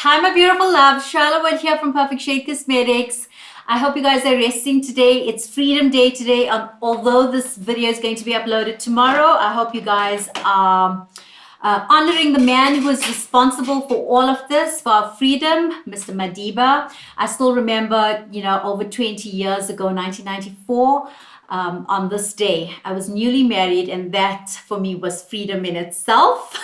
Hi, my beautiful love. Charlotte here from Perfect Shade Cosmetics. I hope you guys are resting today. It's Freedom Day today. Although this video is going to be uploaded tomorrow, I hope you guys are honoring the man who is responsible for all of this, for our freedom, Mr. Madiba. I still remember, over 20 years ago, 1994, on this day, I was newly married, and that for me was freedom in itself.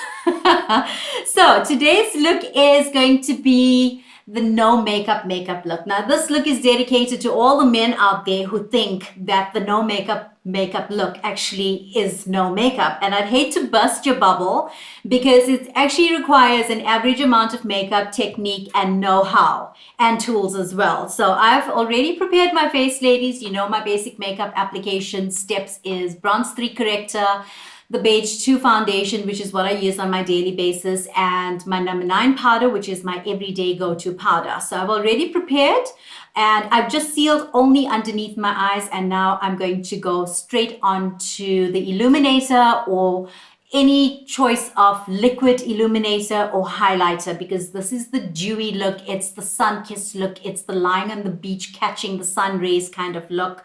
So today's look is going to be the no makeup look. Now this look is dedicated to all the men out there who think that the no makeup look actually is no makeup, and I'd hate to burst your bubble because it actually requires an average amount of makeup technique and know-how and tools as well. So I've already prepared my face, ladies. You know, my basic makeup application steps is Bronze 3 corrector, the Beige 2 foundation, which is what I use on my daily basis, and my number 9 powder, which is my everyday go-to powder. So I've already prepared, and I've just sealed only underneath my eyes, and now I'm going to go straight on to the illuminator or any choice of liquid illuminator or highlighter, because this is the dewy look, it's the sun-kissed look, it's the lying on the beach catching the sun rays kind of look.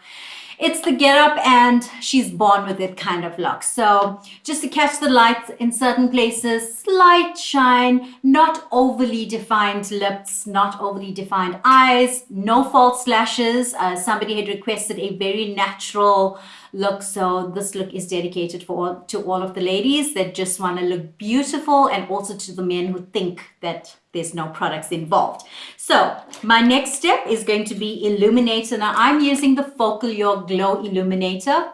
It's the get up and she's born with it kind of look. So just to catch the light in certain places, slight shine, not overly defined lips, not overly defined eyes, no false lashes. Somebody had requested a very natural look, so this look is dedicated to all of the ladies that just want to look beautiful, and also to the men who think that there's no products involved. So my next step is going to be illuminator. Now I'm using the Focal Your Glow illuminator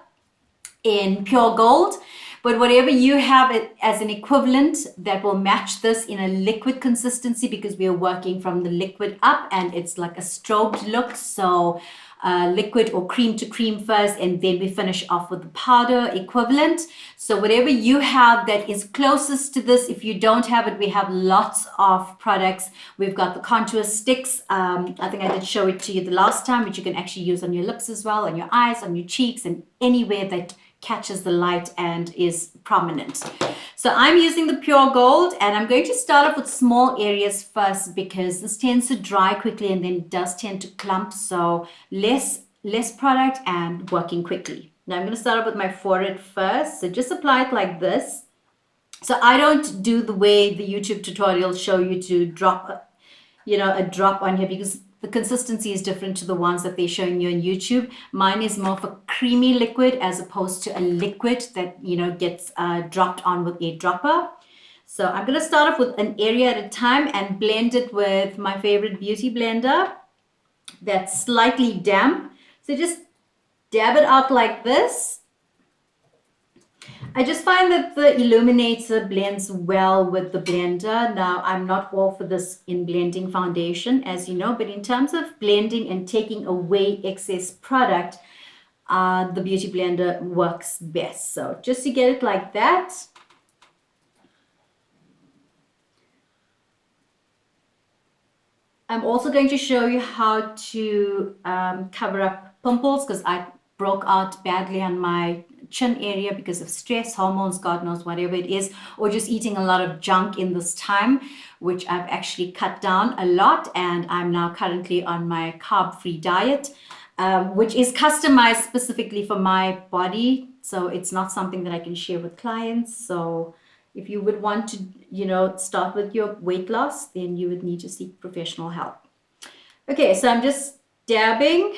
in pure gold, but whatever you have it as an equivalent that will match this in a liquid consistency, because we are working from the liquid up and it's like a strobed look. So liquid or cream to cream first, and then we finish off with the powder equivalent. So whatever you have that is closest to this. If you don't have it, we have lots of products. We've got the contour sticks. I think I did show it to you the last time, which you can actually use on your lips as well, on your eyes, on your cheeks, and anywhere that catches the light and is prominent. So I'm using the pure gold, and I'm going to start off with small areas first, because this tends to dry quickly and then it does tend to clump. So less product and working quickly. Now I'm going to start off with my forehead first. So just apply it like this. So I don't do the way the YouTube tutorials show you to drop, a drop on here, because the consistency is different to the ones that they're showing you on YouTube. Mine is more of a creamy liquid as opposed to a liquid that, gets dropped on with a dropper. So I'm going to start off with an area at a time and blend it with my favorite beauty blender that's slightly damp. So just dab it out like this. I just find that the illuminator blends well with the blender. Now, I'm not all for this in blending foundation, as you know, but in terms of blending and taking away excess product, the beauty blender works best. So just to get it like that. I'm also going to show you how to cover up pimples, because I broke out badly on my chin area because of stress, hormones, God knows, whatever it is, or just eating a lot of junk in this time, which I've actually cut down a lot, and I'm now currently on my carb-free diet, which is customized specifically for my body. So it's not something that I can share with clients. So if you would want to, start with your weight loss, then you would need to seek professional help. Okay, so I'm just dabbing.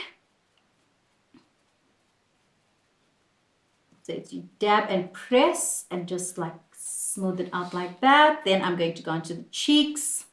So it's you dab and press and just like smooth it out like that. Then I'm going to go into the cheeks.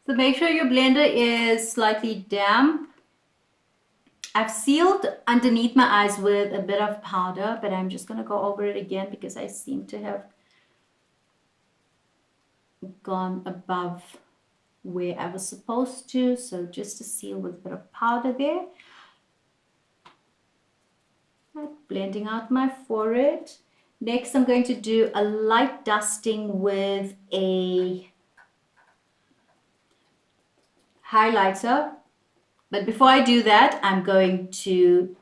So make sure your blender is slightly damp. I've sealed underneath my eyes with a bit of powder, but I'm just going to go over it again because I seem to have gone above where I was supposed to. So just to seal with a bit of powder there. Blending out my forehead. Next, I'm going to do a light dusting with a highlighter. But before I do that, I'm going to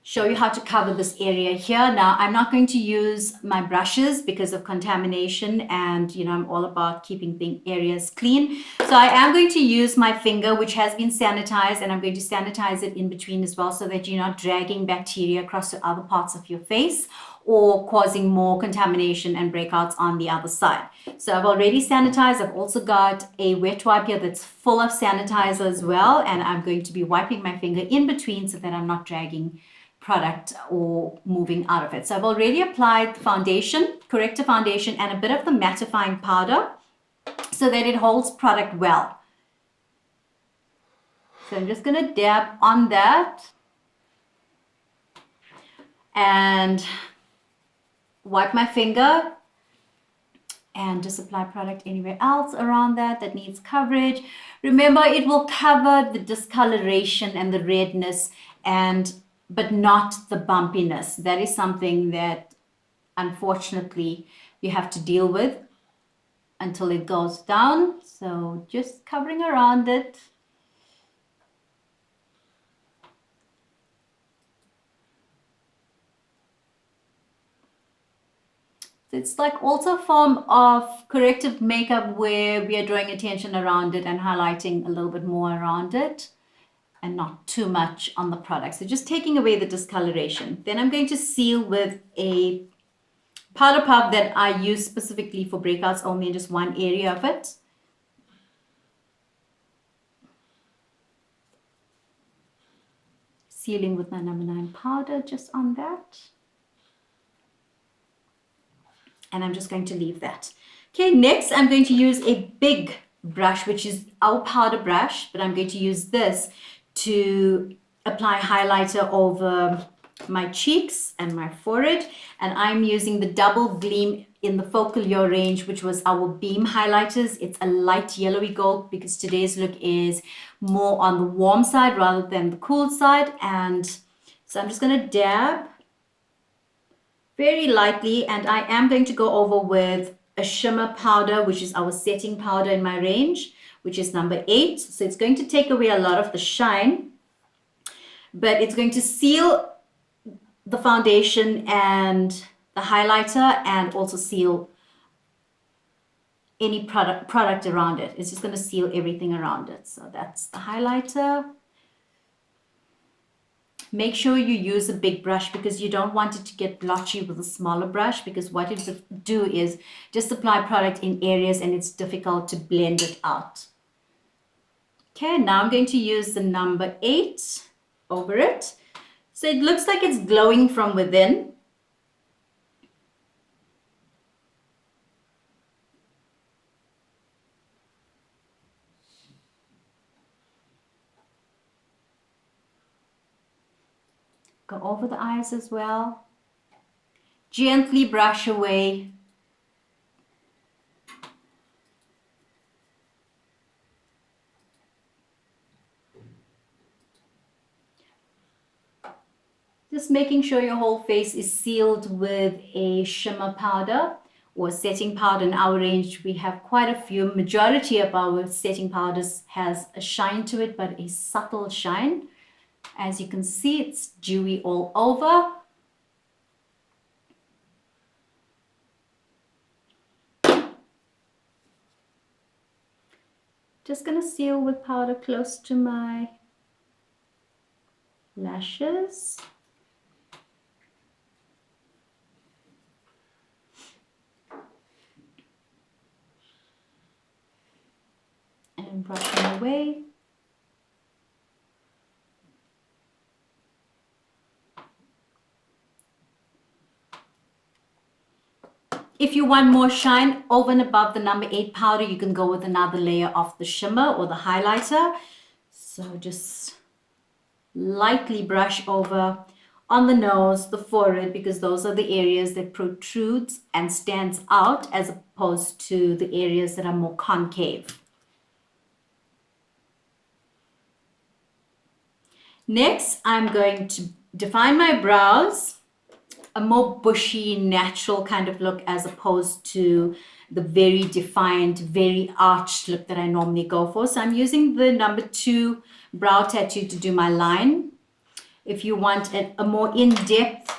show you how to cover this area here. Now, I'm not going to use my brushes because of contamination, and I'm all about keeping the areas clean. So I am going to use my finger, which has been sanitized, and I'm going to sanitize it in between as well so that you're not dragging bacteria across to other parts of your face or causing more contamination and breakouts on the other side. So I've already sanitized. I've also got a wet wipe here that's full of sanitizer as well, and I'm going to be wiping my finger in between so that I'm not dragging product or moving out of it. So I've already applied foundation, corrective foundation, and a bit of the mattifying powder so that it holds product well. So I'm just going to dab on that and wipe my finger and just apply product anywhere else around that needs coverage. Remember, it will cover the discoloration and the redness but not the bumpiness. That is something that unfortunately you have to deal with until it goes down. So just covering around it. It's like also a form of corrective makeup where we are drawing attention around it and highlighting a little bit more around it and not too much on the product. So just taking away the discoloration. Then I'm going to seal with a powder puff that I use specifically for breakouts only in just one area of it. Sealing with my number 9 powder just on that. And I'm just going to leave that. Okay, next I'm going to use a big brush, which is our powder brush, but I'm going to use this to apply highlighter over my cheeks and my forehead. And I'm using the Double Gleam in the Focallure range, which was our beam highlighters. It's a light yellowy gold because today's look is more on the warm side rather than the cool side. And so I'm just going to dab very lightly, and I am going to go over with a shimmer powder, which is our setting powder in my range, which is number 8. So it's going to take away a lot of the shine, but it's going to seal the foundation and the highlighter and also seal any product around it. It's just going to seal everything around it. So that's the highlighter. Make sure you use a big brush because you don't want it to get blotchy with a smaller brush, because what it will do is just apply product in areas and it's difficult to blend it out. Okay, now I'm going to use the number 8 over it. So it looks like it's glowing from within. Go over the eyes as well. Gently brush away. Just making sure your whole face is sealed with a shimmer powder or setting powder. In our range, we have quite a few. Majority of our setting powders has a shine to it, but a subtle shine. As you can see, it's dewy all over. Just going to seal with powder close to my lashes. And brushing away. If you want more shine over and above the number 8 powder, you can go with another layer of the shimmer or the highlighter. So just lightly brush over on the nose, the forehead, because those are the areas that protrudes and stands out as opposed to the areas that are more concave. Next, I'm going to define my brows, a more bushy, natural kind of look as opposed to the very defined, very arched look that I normally go for. So I'm using the number 2 brow tattoo to do my line. If you want a more in-depth,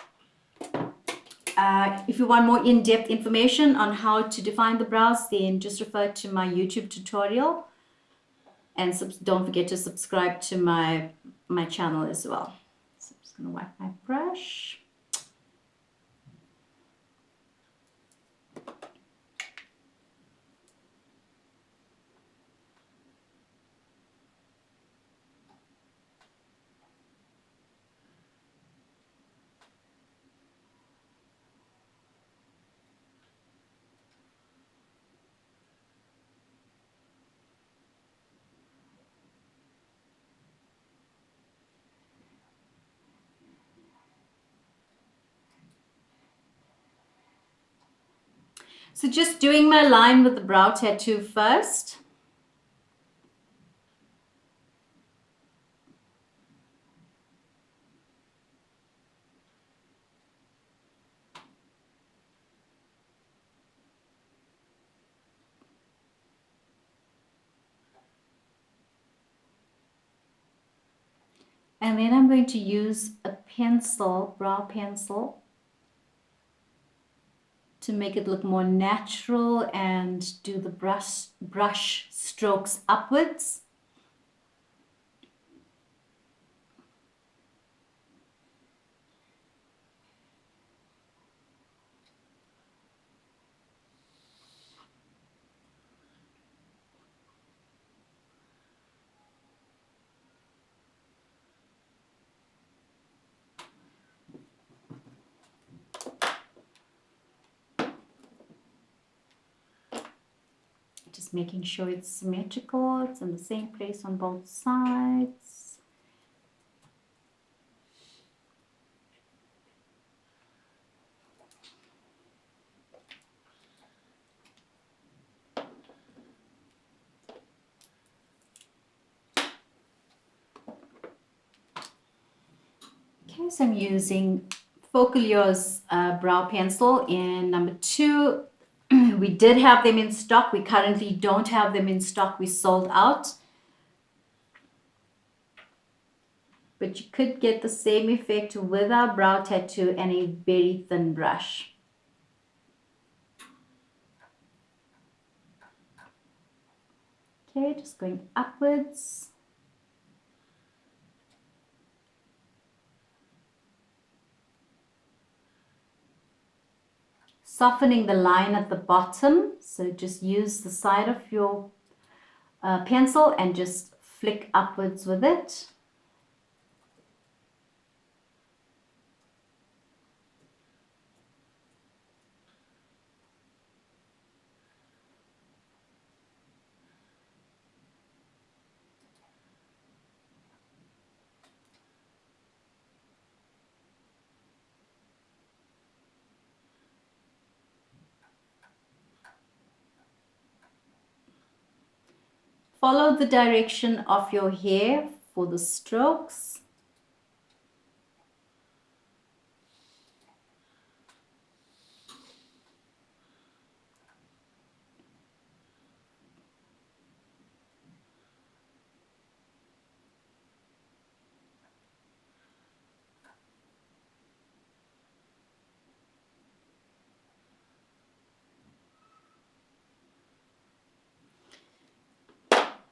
information on how to define the brows, then just refer to my YouTube tutorial. And don't forget to subscribe to my channel as well. So I'm just going to wipe my brush. So just doing my line with the brow tattoo first. And then I'm going to use a pencil, brow pencil, to make it look more natural and do the brush strokes upwards. Just making sure it's symmetrical, it's in the same place on both sides. Okay, so I'm using Focalio's brow pencil in number 2. We did have them in stock. We currently don't have them in stock. We sold out. But you could get the same effect with our brow tattoo and a very thin brush. Okay, just going upwards. Softening the line at the bottom. So just use the side of your pencil and just flick upwards with it. Follow the direction of your hair for the strokes.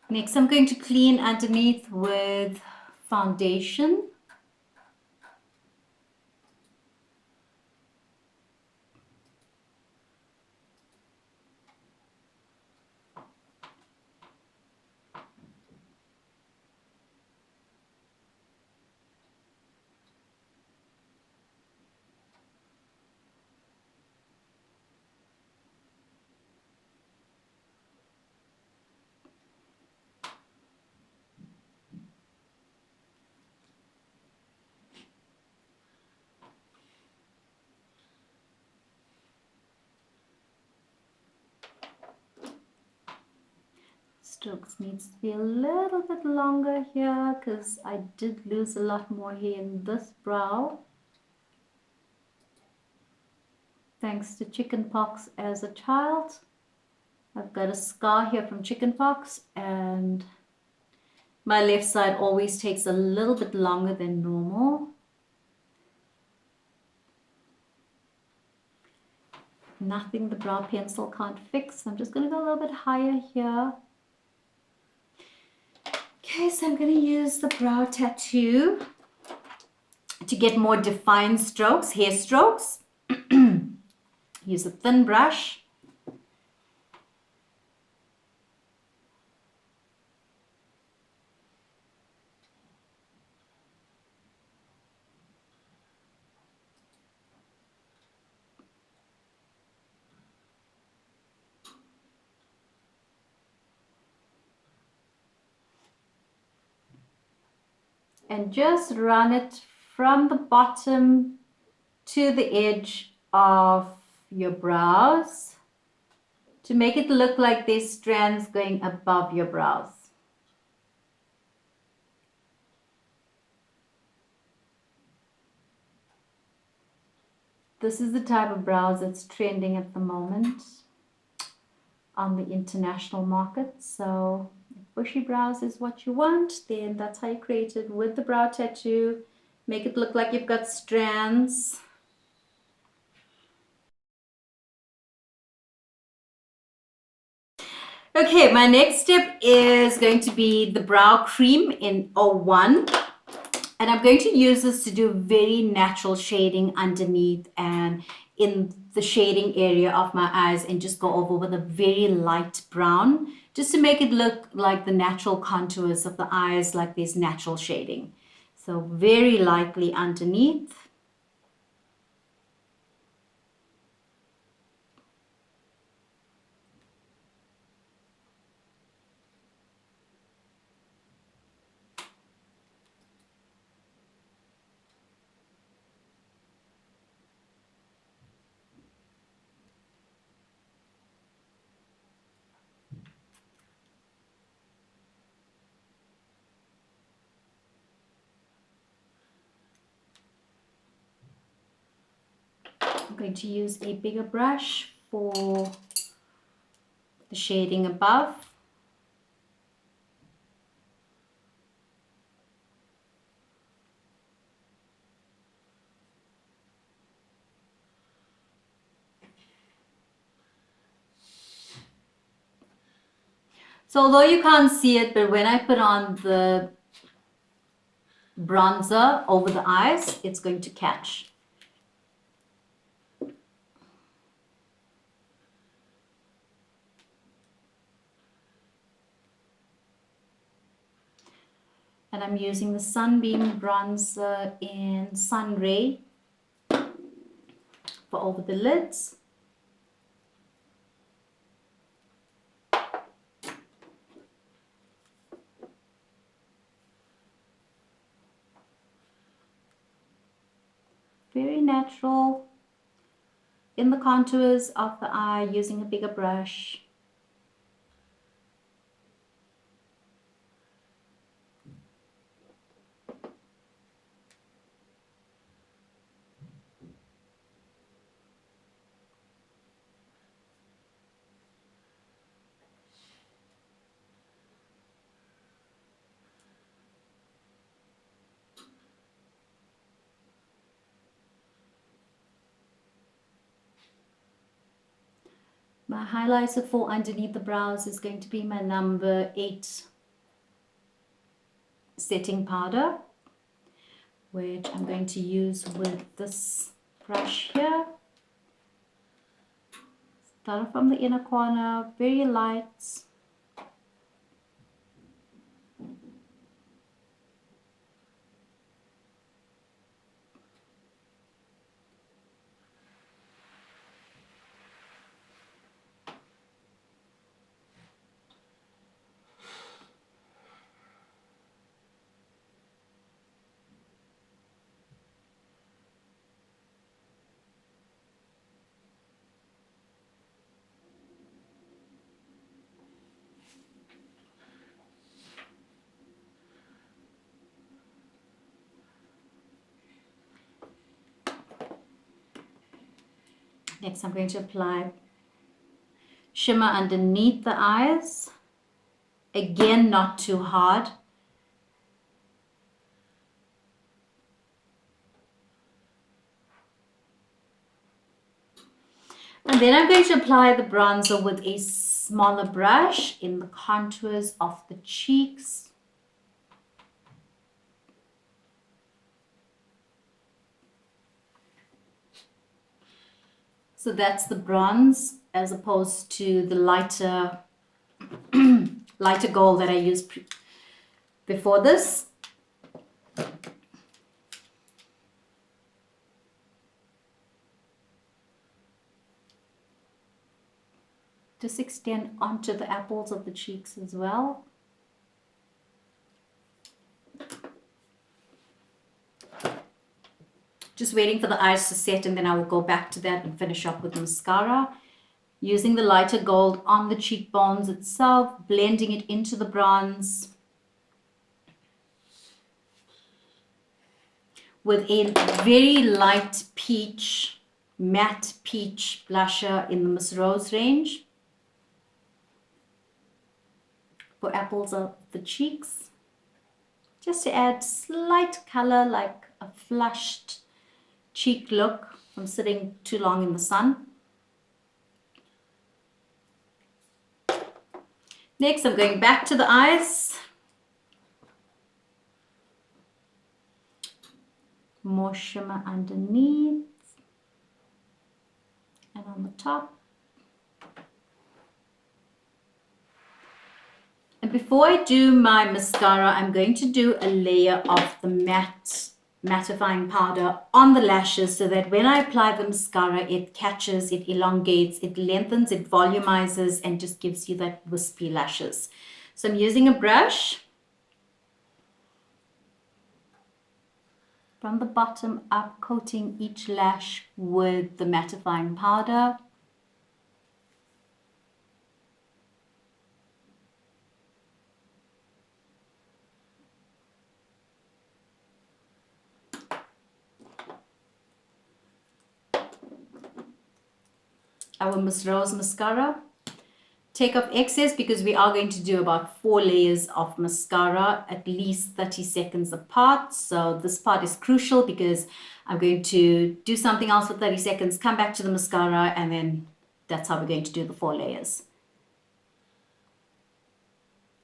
Next, I'm going to clean underneath with foundation. strokes needs to be a little bit longer here because I did lose a lot more hair in this brow thanks to chickenpox as a child. I've got a scar here from chickenpox, and my left side always takes a little bit longer than normal. Nothing the brow pencil can't fix. I'm just going to go a little bit higher here. Okay, so I'm going to use the brow tattoo to get more defined strokes, hair strokes. Use a thin brush. And just run it from the bottom to the edge of your brows to make it look like there's strands going above your brows. This is the type of brows that's trending at the moment on the international market. So if bushy brows is what you want, then that's how you create it with the brow tattoo. Make it look like you've got strands. Okay, my next step is going to be the brow cream in 01. And I'm going to use this to do very natural shading underneath and in the shading area of my eyes, and just go over with a very light brown, just to make it look like the natural contours of the eyes, like there's natural shading. So very lightly underneath. I'm going to use a bigger brush for the shading above. So although you can't see it, but when I put on the bronzer over the eyes, it's going to catch. And I'm using the Sunbeam bronzer in Sunray for over the lids. Very natural in the contours of the eye, using a bigger brush. My highlighter for underneath the brows is going to be my number 8 setting powder, which I'm going to use with this brush here. Start from the inner corner, very light. Next, I'm going to apply shimmer underneath the eyes. Again, not too hard. And then I'm going to apply the bronzer with a smaller brush in the contours of the cheeks. So that's the bronze as opposed to the lighter lighter gold that I used before this. Just extend onto the apples of the cheeks as well. Just waiting for the eyes to set, and then I will go back to that and finish up with mascara. Using the lighter gold on the cheekbones itself, blending it into the bronze with a very light peach, matte peach blusher in the Miss Rose range for apples of the cheeks, just to add slight color, like a flushed cheek look from sitting too long in the sun. Next, I'm going back to the eyes. More shimmer underneath and on the top. And before I do my mascara, I'm going to do a layer of the mattifying powder on the lashes so that when I apply the mascara, it catches, it elongates, it lengthens, it volumizes, and just gives you that wispy lashes. So I'm using a brush from the bottom up, coating each lash with the mattifying powder. Our Miss Rose mascara. Take off excess because we are going to do about 4 layers of mascara, at least 30 seconds apart. So this part is crucial because I'm going to do something else for 30 seconds, come back to the mascara, and then that's how we're going to do the 4 layers.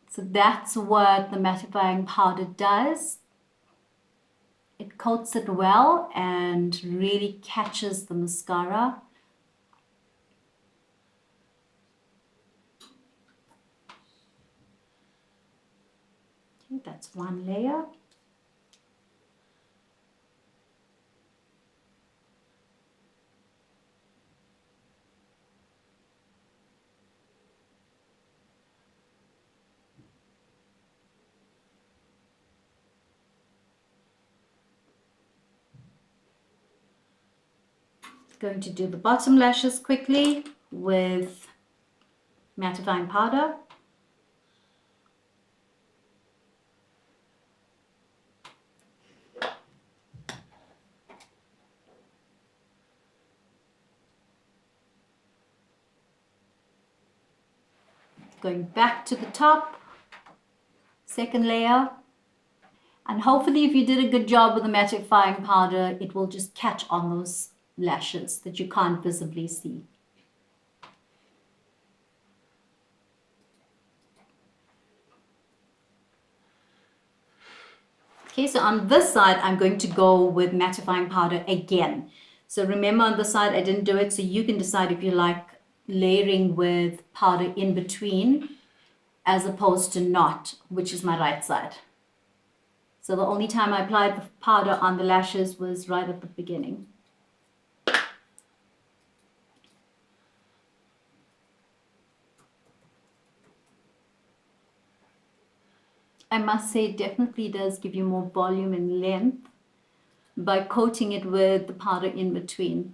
So that's what the mattifying powder does. It coats it well and really catches the mascara. Okay, that's 1 layer. Going to do the bottom lashes quickly with mattifying powder. Going back to the top, second layer. And hopefully if you did a good job with the mattifying powder, it will just catch on those lashes that you can't visibly see. Okay, so on this side, I'm going to go with mattifying powder again. So remember on this side, I didn't do it, so you can decide if you like layering with powder in between as opposed to not, which is my right side. So the only time I applied the powder on the lashes was right at the beginning. I must say it definitely does give you more volume and length by coating it with the powder in between.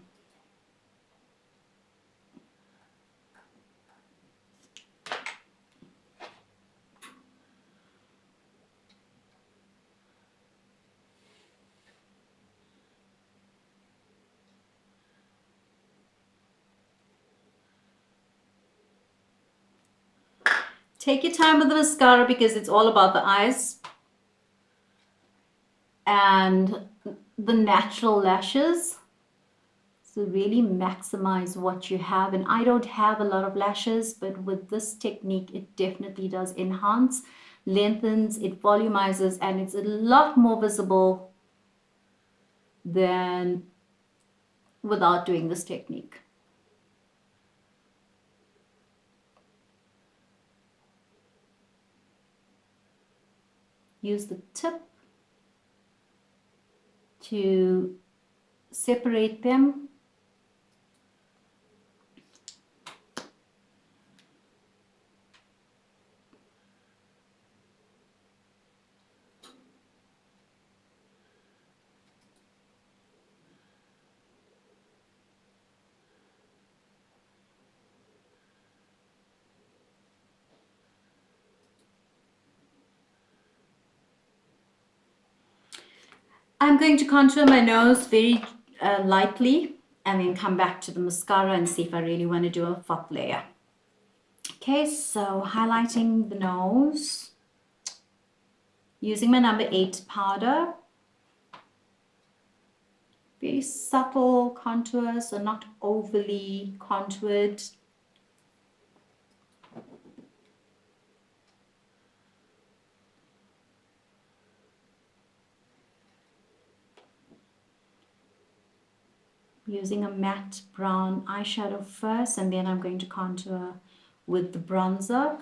Take your time with the mascara because it's all about the eyes and the natural lashes. So really maximize what you have. And I don't have a lot of lashes, but with this technique, it definitely does enhance, lengthens, it volumizes, and it's a lot more visible than without doing this technique. Use the tip to separate them. I'm going to contour my nose very lightly and then come back to the mascara and see if I really want to do a fop layer. Okay, so highlighting the nose, using my number 8 powder. Very subtle contours, so not overly contoured. Using a matte brown eyeshadow first, and then I'm going to contour with the bronzer.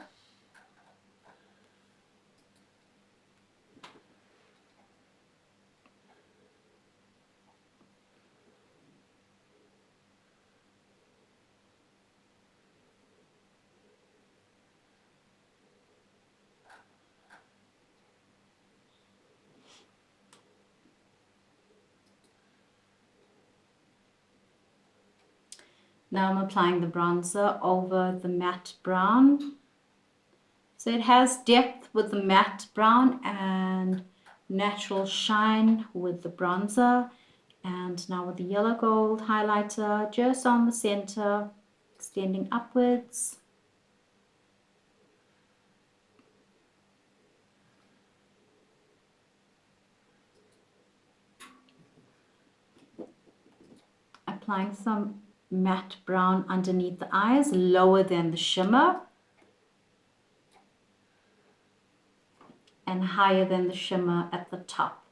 Now I'm applying the bronzer over the matte brown. So it has depth with the matte brown and natural shine with the bronzer. And now with the yellow gold highlighter just on the center, extending upwards. Applying some matte brown underneath the eyes, lower than the shimmer and higher than the shimmer at the top.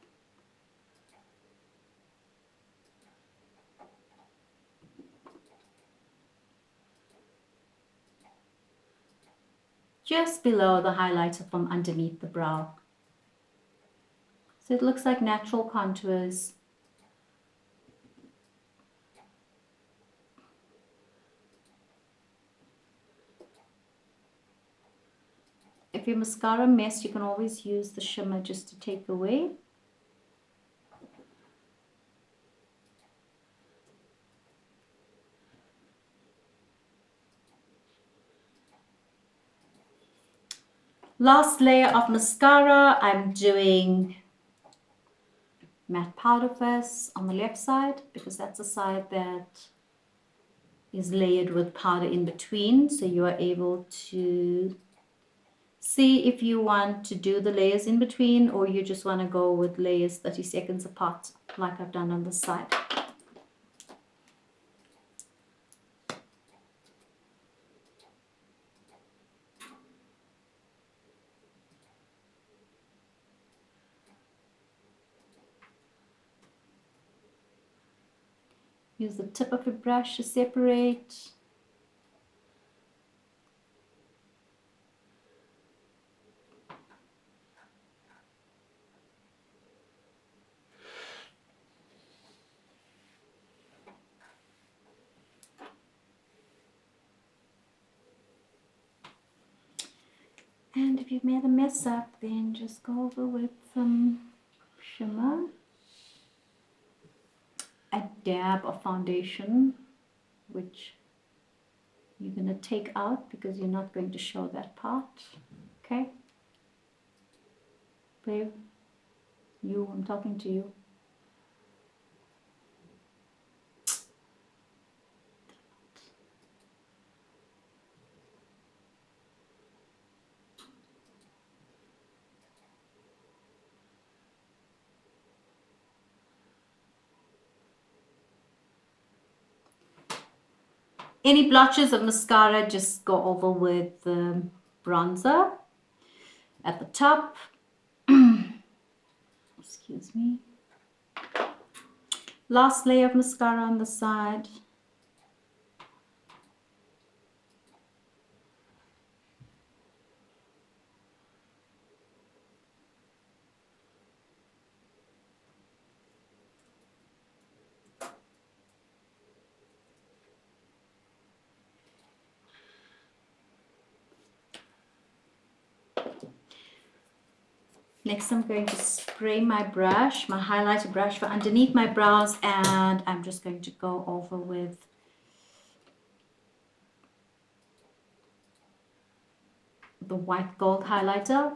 Just below the highlighter from underneath the brow. So it looks like natural contours. If your mascara messed, you can always use the shimmer just to take away. Last layer of mascara, I'm doing matte powder first on the left side because that's the side that is layered with powder in between. So you are able to see if you want to do the layers in between or you just want to go with layers 30 seconds apart like I've done on this side. Use the tip of a brush to separate. And if you've made a mess up, then just go over with some shimmer, a dab of foundation, which you're going to take out because you're not going to show that part. Okay? Babe, I'm talking to you. Any blotches of mascara, just go over with the bronzer at the top. Excuse me. Last layer of mascara on the side. Next, I'm going to spray my brush, my highlighter brush, for underneath my brows, and I'm just going to go over with the white gold highlighter.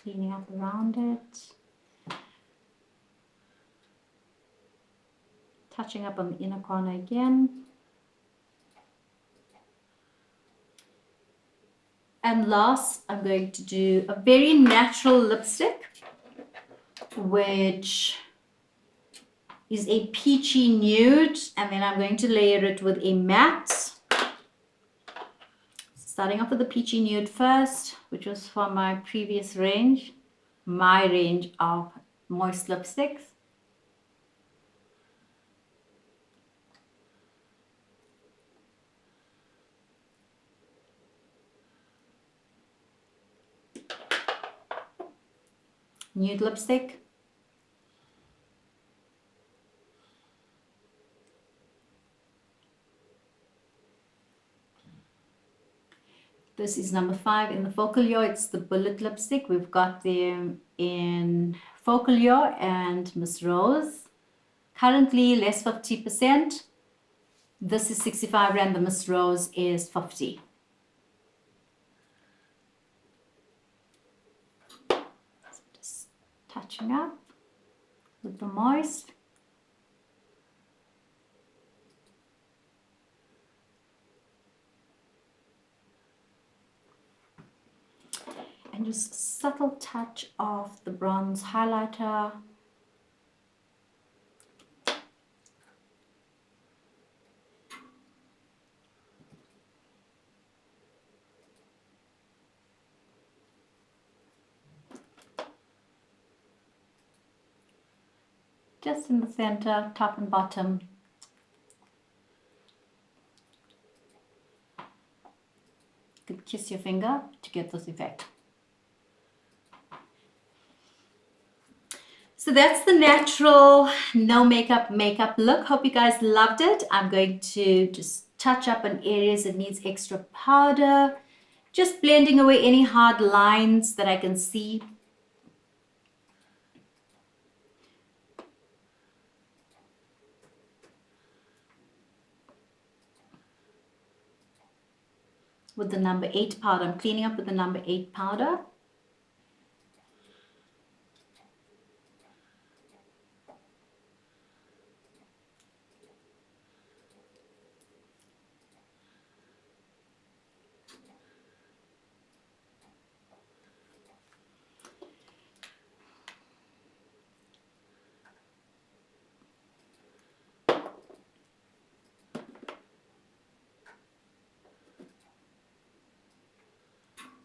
Cleaning up around it. Touching up on the inner corner again. And last, I'm going to do a very natural lipstick, which is a peachy nude, and then I'm going to layer it with a matte. Starting off with the peachy nude first, which was from my previous range, my range of moist lipsticks. Nude lipstick. This is number 5 in the Focalure. It's the bullet lipstick. We've got them in Focalure and Miss Rose. Currently less 50%. This is 65 Rand. The Miss Rose is 50. So just touching up with the moist. And just a subtle touch of the bronze highlighter. Just in the center, top and bottom. You could kiss your finger to get this effect. So that's the natural, no makeup look. Hope you guys loved it. I'm going to just touch up on areas that needs extra powder. Just blending away any hard lines that I can see. With the number 8 powder. I'm cleaning up with the number 8 powder.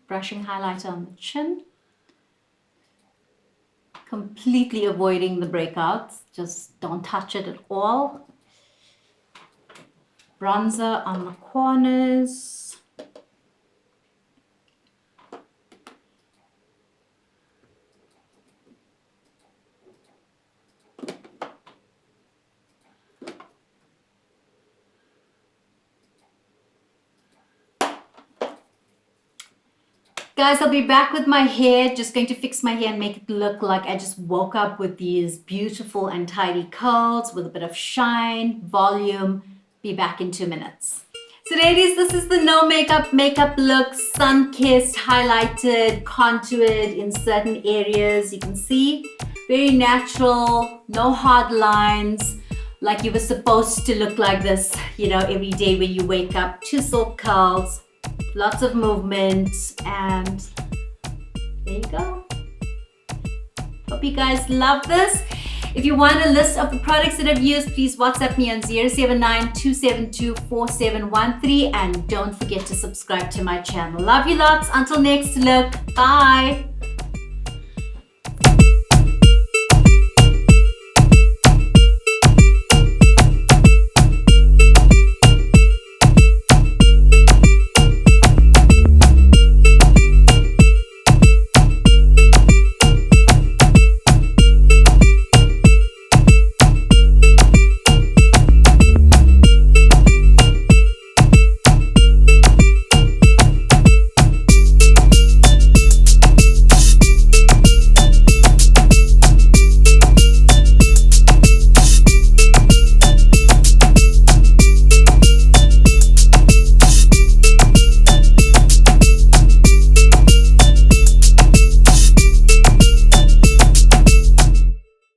Brushing highlighter on the chin. Completely avoiding the breakouts. Just don't touch it at all. Bronzer on the corners. Guys, I'll be back with my hair. Just going to fix my hair and make it look like I just woke up with these beautiful and tidy curls with a bit of shine, volume. Be back in 2 minutes. So ladies, this is the no makeup look, sun-kissed, highlighted, contoured in certain areas. You can see Very natural, no hard lines, like you were supposed to look like this, you know, every day when you wake up. 2 silk curls, lots of movements, and there you go. Hope you guys love this. If you want a list of the products that I've used, please WhatsApp me on 079-272-4713, and don't forget to subscribe to my channel. Love you lots. Until next look. Bye.